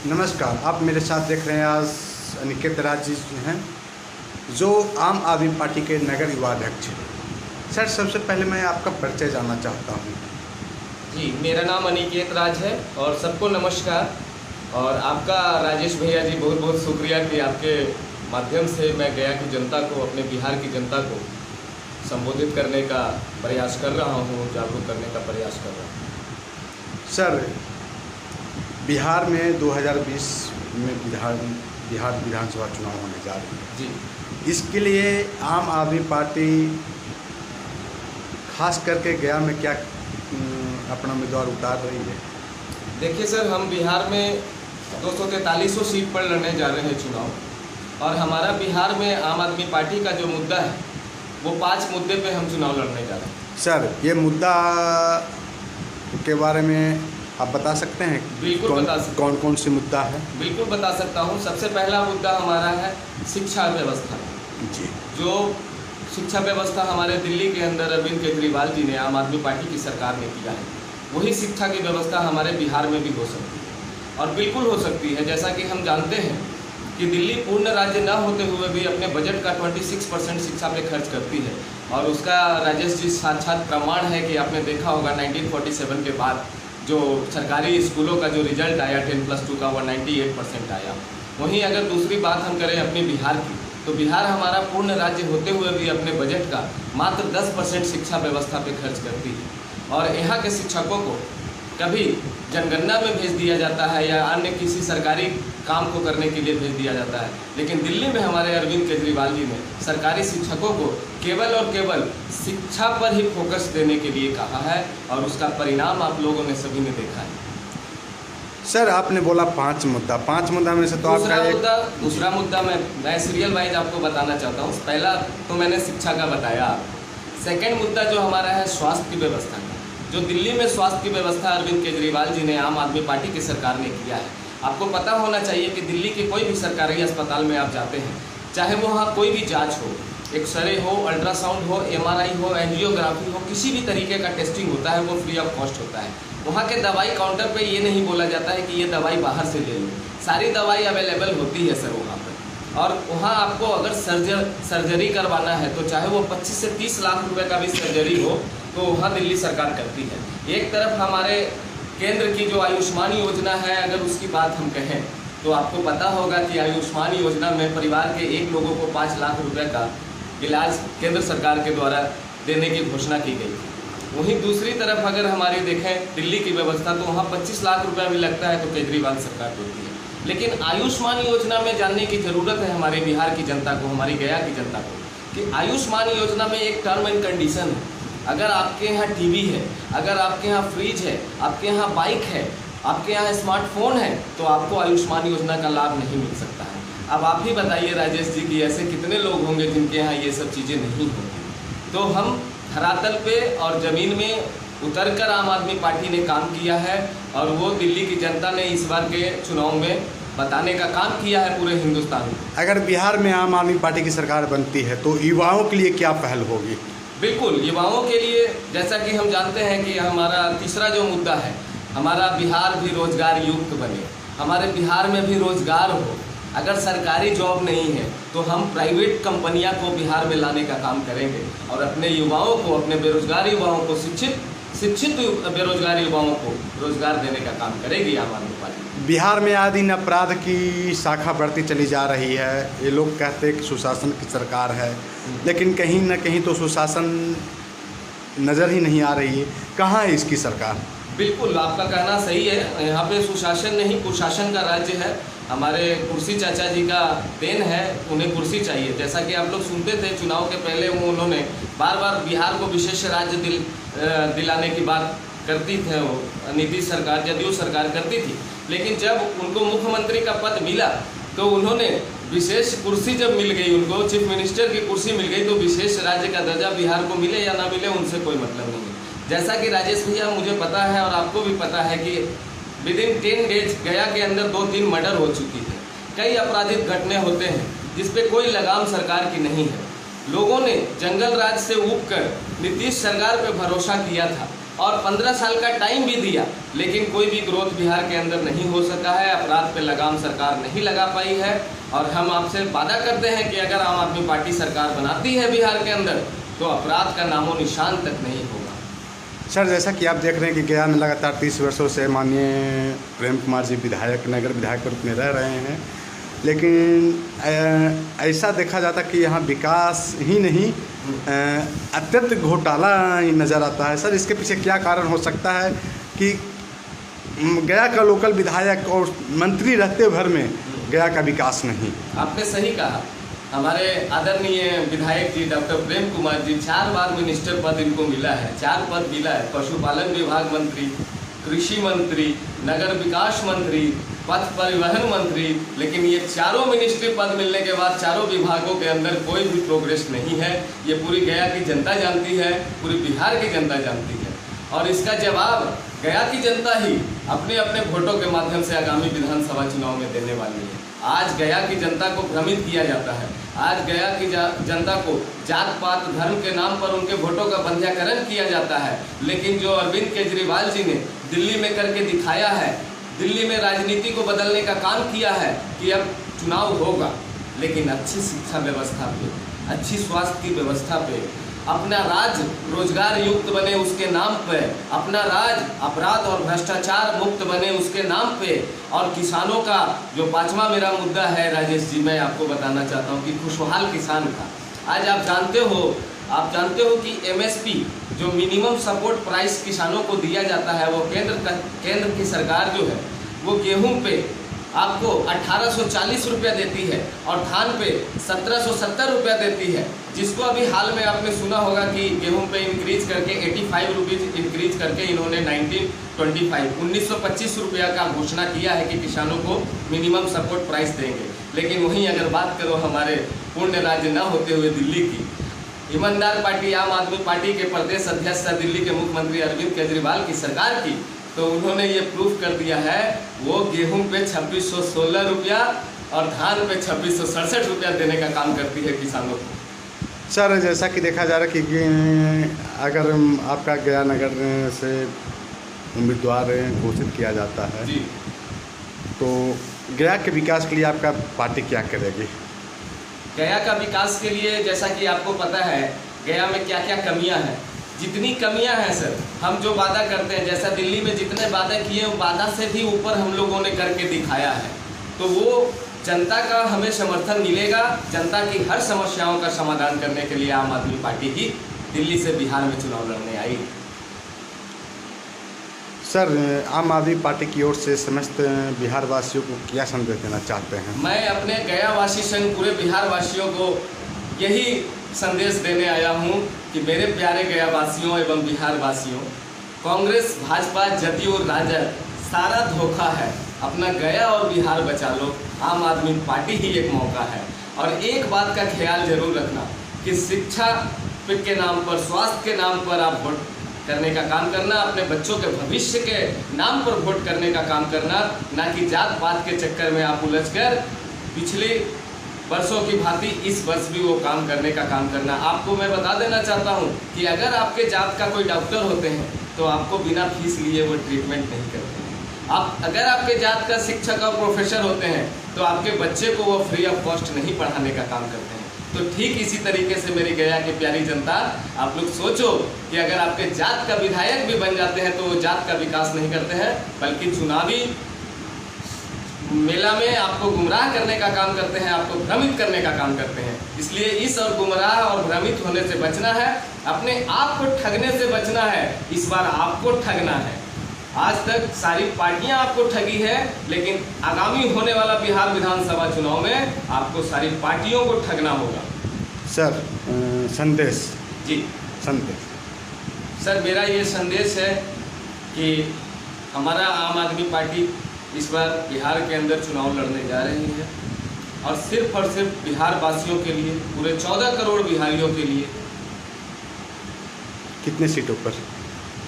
नमस्कार, आप मेरे साथ देख रहे हैं आज अनिकेत राज जी हैं जो आम आदमी पार्टी के नगर युवा अध्यक्ष हैं। सर, सबसे पहले मैं आपका परिचय जानना चाहता हूँ। जी, मेरा नाम अनिकेत राज है और सबको नमस्कार। और आपका राजेश भैया जी बहुत बहुत शुक्रिया कि आपके माध्यम से मैं गया की जनता को, अपने बिहार की जनता को संबोधित करने का प्रयास कर रहा हूँ, जागरूक करने का प्रयास कर रहा हूँ। सर, बिहार में 2020 में बिहार विधानसभा चुनाव होने जा रहे हैं जी। इसके लिए आम आदमी पार्टी खास करके गया में क्या अपना उम्मीदवार उतार रही है? देखिए सर, हम बिहार में 243 सीट पर लड़ने जा रहे हैं चुनाव। और हमारा बिहार में आम आदमी पार्टी का जो मुद्दा है वो 5 मुद्दे पे हम चुनाव लड़ने जा रहे हैं। सर, ये मुद्दा के बारे में आप बता सकते हैं? बिल्कुल बता सकते। कौन कौन से मुद्दा है? बिल्कुल बता सकता हूँ। सबसे पहला मुद्दा हमारा है शिक्षा व्यवस्था। जी। जो शिक्षा व्यवस्था हमारे दिल्ली के अंदर अरविंद केजरीवाल जी ने, आम आदमी पार्टी की सरकार ने किया है, वही शिक्षा की व्यवस्था हमारे बिहार में भी हो सकती है। और बिल्कुल हो सकती है। जैसा कि हम जानते हैं कि दिल्ली पूर्ण राज्य न होते हुए भी अपने बजट का 26% शिक्षा पे खर्च करती है। और उसका राजेश जी साक्षात प्रमाण है कि आपने देखा होगा 1947 के बाद जो सरकारी स्कूलों का जो रिजल्ट आया 10+2 का, वो 98% आया। वहीं अगर दूसरी बात हम करें अपने बिहार की, तो बिहार हमारा पूर्ण राज्य होते हुए भी अपने बजट का मात्र 10% शिक्षा व्यवस्था पे खर्च करती है। और यहाँ के शिक्षकों को कभी जनगणना में भेज दिया जाता है या अन्य किसी सरकारी काम को करने के लिए भेज दिया जाता है। लेकिन दिल्ली में हमारे अरविंद केजरीवाल जी ने सरकारी शिक्षकों को केवल और केवल शिक्षा पर ही फोकस देने के लिए कहा है और उसका परिणाम आप लोगों ने सभी ने देखा है। सर, आपने बोला 5 मुद्दा में से तो आपका दूसरा मुद्दा मैं सीरियल वाइज आपको बताना चाहता हूँ। पहला तो मैंने शिक्षा का बताया। सेकेंड मुद्दा जो हमारा है स्वास्थ्य की व्यवस्था का। जो दिल्ली में स्वास्थ्य की व्यवस्था अरविंद केजरीवाल जी ने, आम आदमी पार्टी की सरकार ने किया है। आपको पता होना चाहिए कि दिल्ली के कोई भी सरकारी अस्पताल में आप जाते हैं, चाहे वो वहाँ कोई भी जांच हो, एक्सरे हो, अल्ट्रासाउंड हो, MRI हो, एंजियोग्राफी हो, किसी भी तरीके का टेस्टिंग होता है वो फ्री ऑफ कॉस्ट होता है। वहाँ के दवाई काउंटर पे ये नहीं बोला जाता है कि ये दवाई बाहर से ले लो। सारी दवाई अवेलेबल होती है सर वहाँ पर। और वहाँ आपको अगर सर्जरी करवाना है तो चाहे वो 25 से 30 लाख रुपए का भी सर्जरी हो तो वहाँ दिल्ली सरकार करती है। एक तरफ हमारे केंद्र की जो आयुष्मान योजना है, अगर उसकी बात हम कहें तो आपको पता होगा कि आयुष्मान योजना में परिवार के एक लोगों को 5 लाख रुपए का इलाज केंद्र सरकार के द्वारा देने की घोषणा की गई थी। वहीं दूसरी तरफ अगर हमारी देखें दिल्ली की व्यवस्था, तो वहाँ 25 लाख रुपया भी लगता है तो केजरीवाल सरकार देती है। लेकिन आयुष्मान योजना में जानने की ज़रूरत है हमारे बिहार की जनता को, हमारी गया की जनता को, कि आयुष्मान योजना में एक टर्म एंड कंडीशन है। अगर आपके यहाँ टीवी है, अगर आपके यहाँ फ्रिज है, आपके यहाँ बाइक है, आपके यहाँ स्मार्टफोन है, तो आपको आयुष्मान योजना का लाभ नहीं मिल सकता है। अब आप ही बताइए राजेश जी कि ऐसे कितने लोग होंगे जिनके यहाँ ये सब चीज़ें नहीं होंगी। तो हम धरातल पे और ज़मीन में उतरकर आम आदमी पार्टी ने काम किया है और वो दिल्ली की जनता ने इस बार के चुनाव में बताने का काम किया है पूरे हिंदुस्तान में। अगर बिहार में आम आदमी पार्टी की सरकार बनती है तो युवाओं के लिए क्या पहल होगी? बिल्कुल, युवाओं के लिए जैसा कि हम जानते हैं कि हमारा तीसरा जो मुद्दा है, हमारा बिहार भी रोजगार युक्त बने, हमारे बिहार में भी रोजगार हो। अगर सरकारी जॉब नहीं है तो हम प्राइवेट कंपनियां को बिहार में लाने का काम करेंगे और अपने युवाओं को, अपने बेरोजगार युवाओं को, शिक्षित बेरोजगार युवाओं को रोजगार देने का काम करेगी आम आदमी पार्टी। बिहार में आए दिन अपराध की शाखा बढ़ती चली जा रही है। ये लोग कहते हैं कि सुशासन की सरकार है, लेकिन कहीं ना कहीं तो सुशासन नज़र ही नहीं आ रही है। कहाँ है इसकी सरकार? बिल्कुल, आपका कहना सही है। यहाँ पे सुशासन नहीं, कुशासन का राज्य है। हमारे कुर्सी चाचा जी का देन है, उन्हें कुर्सी चाहिए। जैसा कि आप लोग सुनते थे चुनाव के पहले, उन्होंने बार बार बिहार को विशेष राज्य दिलाने की बात करती थे। वो नीतीश सरकार, जदयू सरकार करती थी। लेकिन जब उनको मुख्यमंत्री का पद मिला तो उन्होंने विशेष कुर्सी जब मिल गई, उनको चीफ मिनिस्टर की कुर्सी मिल गई, तो विशेष राज्य का दर्जा बिहार को मिले या ना मिले उनसे कोई मतलब नहीं है। जैसा कि राजेश भैया मुझे पता है और आपको भी पता है कि विदिन 10 डेज गया के अंदर 2-3 मर्डर हो चुकी है। कई आपराधिक घटने होते हैं जिस पे कोई लगाम सरकार की नहीं है। लोगों ने जंगल राज से ऊब कर नीतीश सरकार पे भरोसा किया था और 15 साल का टाइम भी दिया, लेकिन कोई भी ग्रोथ बिहार के अंदर नहीं हो सका है। अपराध पे लगाम सरकार नहीं लगा पाई है। और हम आपसे वादा करते हैं कि अगर आम आदमी पार्टी सरकार बनाती है बिहार के अंदर तो अपराध का नामो निशान तक नहीं होगा। सर, जैसा कि आप देख रहे हैं कि गया में लगातार 30 वर्षों से माननीय प्रेम कुमार जी विधायक, नगर विधायक के रूप में रह रहे हैं, लेकिन ऐसा देखा जाता कि यहाँ विकास ही नहीं अत्यंत घोटाला ही नज़र आता है। सर, इसके पीछे क्या कारण हो सकता है कि गया का लोकल विधायक और मंत्री रहते भर में गया का विकास नहीं? आपने सही कहा। हमारे आदरणीय विधायक जी डॉक्टर प्रेम कुमार जी 4 बार मिनिस्टर पद इनको मिला है, 4 पद मिला है। पशुपालन विभाग मंत्री, कृषि मंत्री, नगर विकास मंत्री, पथ परिवहन मंत्री, लेकिन ये चारों मिनिस्ट्री पद मिलने के बाद चारों विभागों के अंदर कोई भी प्रोग्रेस नहीं है। ये पूरी गया की जनता जानती है, पूरी बिहार की जनता जानती है। और इसका जवाब गया की जनता ही अपने अपने वोटों के माध्यम से आगामी विधानसभा चुनाव में देने वाली है। आज गया की जनता को भ्रमित किया जाता है। आज गया की जनता को जात पात धर्म के नाम पर उनके वोटों का बंध्याकरण किया जाता है। लेकिन जो अरविंद केजरीवाल जी ने दिल्ली में करके दिखाया है, दिल्ली में राजनीति को बदलने का काम किया है कि अब चुनाव होगा, लेकिन अच्छी शिक्षा व्यवस्था पे, अच्छी स्वास्थ्य की व्यवस्था पे, अपना राज्य रोजगार युक्त बने उसके नाम पे, अपना राज्य अपराध और भ्रष्टाचार मुक्त बने उसके नाम पे, और किसानों का जो 5वां मेरा मुद्दा है राजेश जी, मैं आपको बताना चाहता हूँ कि खुशहाल किसान का। आज आप जानते हो कि MSP जो मिनिमम सपोर्ट प्राइस किसानों को दिया जाता है, वो केंद्र की सरकार जो है वो गेहूं पे आपको 1840 रुपया देती है और धान पे 1770 रुपया देती है, जिसको अभी हाल में आपने सुना होगा कि गेहूं पे इंक्रीज करके 85 रुपीज़ इंक्रीज करके इन्होंने 1925 रुपया का घोषणा किया है कि किसानों को मिनिमम सपोर्ट प्राइस देंगे। लेकिन वहीं अगर बात करो हमारे पूर्ण राज्य न होते हुए दिल्ली की, ईमानदार पार्टी आम आदमी पार्टी के प्रदेश अध्यक्ष दिल्ली के मुख्यमंत्री अरविंद केजरीवाल की सरकार की, तो उन्होंने ये प्रूफ कर दिया है वो गेहूं पे 2616 रुपया और धान पे 2667 रुपया देने का काम करती है किसानों को। सर, जैसा कि देखा जा रहा है कि अगर आपका गया नगर से उम्मीदवार घोषित किया जाता है जी, तो गया के विकास के लिए आपका पार्टी क्या करेगी? गया का विकास के लिए जैसा कि आपको पता है गया में क्या क्या कमियां हैं, जितनी कमियां हैं सर, हम जो वादा करते हैं, जैसा दिल्ली में जितने वादे किए वो वादा से भी ऊपर हम लोगों ने करके दिखाया है, तो वो जनता का हमें समर्थन मिलेगा। जनता की हर समस्याओं का समाधान करने के लिए आम आदमी पार्टी ही दिल्ली से बिहार में चुनाव लड़ने आई। सर, आम आदमी पार्टी की ओर से समस्त बिहार वासियों को क्या संदेश देना चाहते हैं? मैं अपने गया वासी संग पूरे बिहार वासियों को यही संदेश देने आया हूँ कि मेरे प्यारे गया वासियों एवं बिहार वासियों, कांग्रेस, भाजपा, जदयू, राजद सारा धोखा है। अपना गया और बिहार बचा लो, आम आदमी पार्टी ही एक मौका है। और एक बात का ख्याल जरूर रखना कि शिक्षा के नाम पर, स्वास्थ्य के नाम पर आप वोट करने का काम करना, अपने बच्चों के भविष्य के नाम पर वोट करने का काम करना, ना कि जात पात के चक्कर में आप उलझकर पिछले वर्षों की भांति इस वर्ष भी वो काम करने का काम करना। आपको मैं बता देना चाहता हूँ कि अगर आपके जात का कोई डॉक्टर होते हैं तो आपको बिना फीस लिए वो ट्रीटमेंट नहीं करते हैं। अगर आपके जात का शिक्षक और प्रोफेसर होते हैं तो आपके बच्चे को वो फ्री ऑफ कॉस्ट नहीं पढ़ाने का काम करते हैं। तो ठीक इसी तरीके से मेरी गया की प्यारी जनता, आप लोग सोचो कि अगर आपके जात का विधायक भी बन जाते हैं तो वो जात का विकास नहीं करते हैं, बल्कि चुनावी मेला में आपको गुमराह करने का काम करते हैं, आपको भ्रमित करने का काम करते हैं। इसलिए इस और गुमराह और भ्रमित होने से बचना है, अपने आप को ठगने से बचना है। इस बार आपको ठगना है। आज तक सारी पार्टियां आपको ठगी है, लेकिन आगामी होने वाला बिहार विधानसभा चुनाव में आपको सारी पार्टियों को ठगना होगा। सर, संदेश जी, संदेश सर, मेरा ये संदेश है कि हमारा आम आदमी पार्टी इस बार बिहार के अंदर चुनाव लड़ने जा रही है और सिर्फ बिहार वासियों के लिए, पूरे 14 करोड़ बिहारियों के लिए। कितने सीटों पर?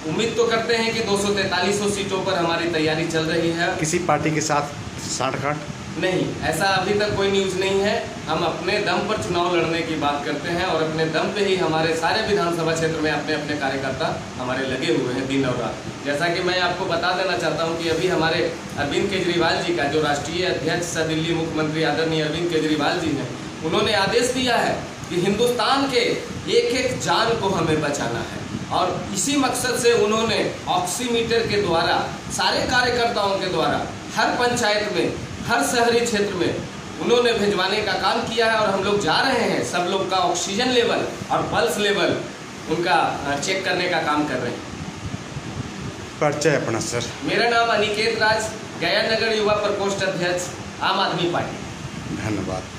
उम्मीद तो करते हैं कि 243 सीटों पर हमारी तैयारी चल रही है। किसी पार्टी के साथ साठगांठ? नहीं, ऐसा अभी तक कोई न्यूज़ नहीं है। हम अपने दम पर चुनाव लड़ने की बात करते हैं और अपने दम पे ही हमारे सारे विधानसभा क्षेत्र में अपने अपने कार्यकर्ता हमारे लगे हुए हैं दिन और रात। जैसा कि मैं आपको बता देना चाहता हूं कि अभी हमारे अरविंद केजरीवाल जी का जो राष्ट्रीय अध्यक्ष सह दिल्ली मुख्यमंत्री आदरणीय अरविंद केजरीवाल जी हैं, उन्होंने आदेश दिया है कि हिंदुस्तान के एक एक जान को हमें बचाना है और इसी मकसद से उन्होंने ऑक्सीमीटर के द्वारा सारे कार्यकर्ताओं के द्वारा हर पंचायत में, हर शहरी क्षेत्र में उन्होंने भिजवाने का काम किया है और हम लोग जा रहे हैं। सब लोग का ऑक्सीजन लेवल और पल्स लेवल उनका चेक करने का काम कर रहे हैं। परिचय अपना सर। मेरा नाम अनिकेत राज, गया नगर युवा प्रकोष्ठ अध्यक्ष, आम आदमी पार्टी। धन्यवाद।